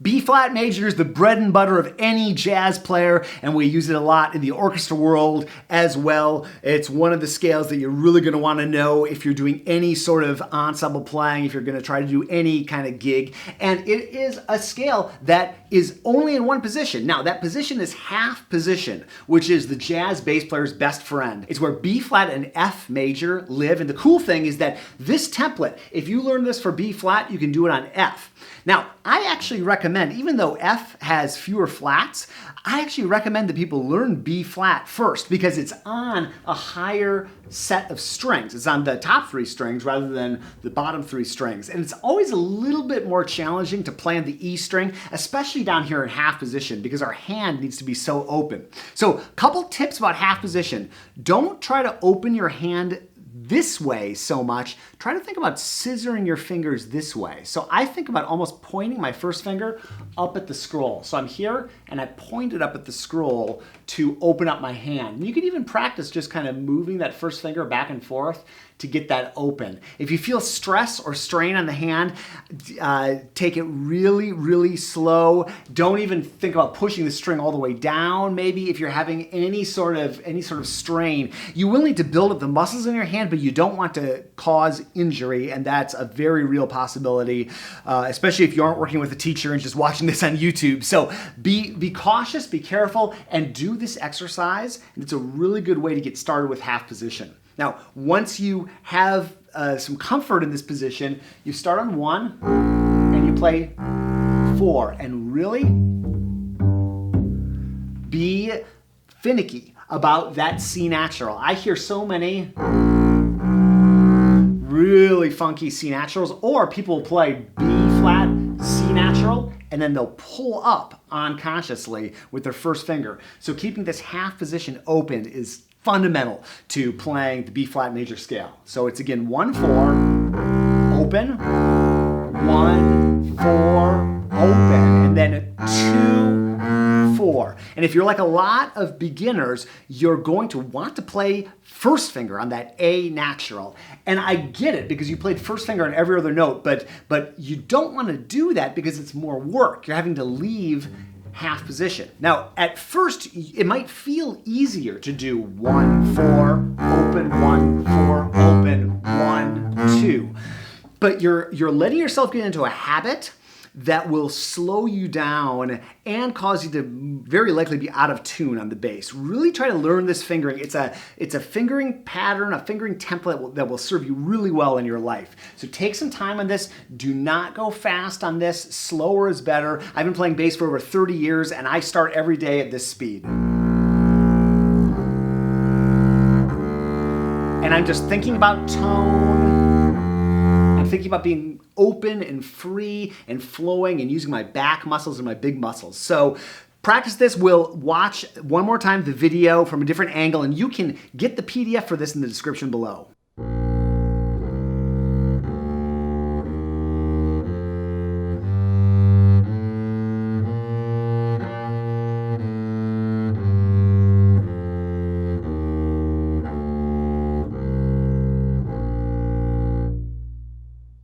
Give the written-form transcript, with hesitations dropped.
B flat major is the bread and butter of any jazz player, and we use it a lot in the orchestra world as well. It's one of the scales that you're really going to want to know if you're doing any sort of ensemble playing, if you're going to try to do any kind of gig. And it is a scale that is only in one position. Now, that position is half position, which is the jazz bass player's best friend. It's where B flat and F major live. And the cool thing is that this template, if you learn this for B flat, you can do it on F. Now, I actually recommend, even though F has fewer flats, I actually recommend that people learn B flat first because it's on a higher set of strings. It's on the top 3 strings rather than the bottom 3 strings. And it's always a little bit more challenging to play on the E string, especially down here in half position because our hand needs to be so open. So a couple tips about half position. Don't try to open your hand this way so much. Try to think about scissoring your fingers this way. So I think about almost pointing my first finger up at the scroll. So I'm here and I point it up at the scroll to open up my hand. And you can even practice just kind of moving that first finger back and forth to get that open. If you feel stress or strain on the hand, take it really, really slow. Don't even think about pushing the string all the way down. Maybe if you're having any sort of strain, you will need to build up the muscles in your hand, but you don't want to cause injury, and that's a very real possibility, especially if you aren't working with a teacher and just watching this on YouTube. So be cautious, be careful, and do this exercise. And it's a really good way to get started with half position. Now, once you have some comfort in this position, you start on 1 and you play 4. And really be finicky about that C natural. I hear so many really funky C naturals, or people will play B flat, C natural, and then they'll pull up unconsciously with their first finger. So keeping this half position open is fundamental to playing the B flat major scale. So it's again 1, 4, open, 1, 4, open, and then 2, 4. And if you're like a lot of beginners, you're going to want to play first finger on that A natural. And I get it because you played first finger on every other note, but you don't want to do that because it's more work. You're having to leave half position. Now, at first, it might feel easier to do 1, 4, open, 1, 4, open, 1, 2. But you're letting yourself get into a habit that will slow you down and cause you to very likely be out of tune on the bass. Really try to learn this fingering. It's a fingering pattern, a fingering template that will serve you really well in your life. So take some time on this. Do not go fast on this. Slower is better. I've been playing bass for over 30 years and I start every day at this speed. And I'm just thinking about tone. I'm thinking about being open and free and flowing and using my back muscles and my big muscles. So practice this. We'll watch one more time the video from a different angle, and you can get the PDF for this in the description below.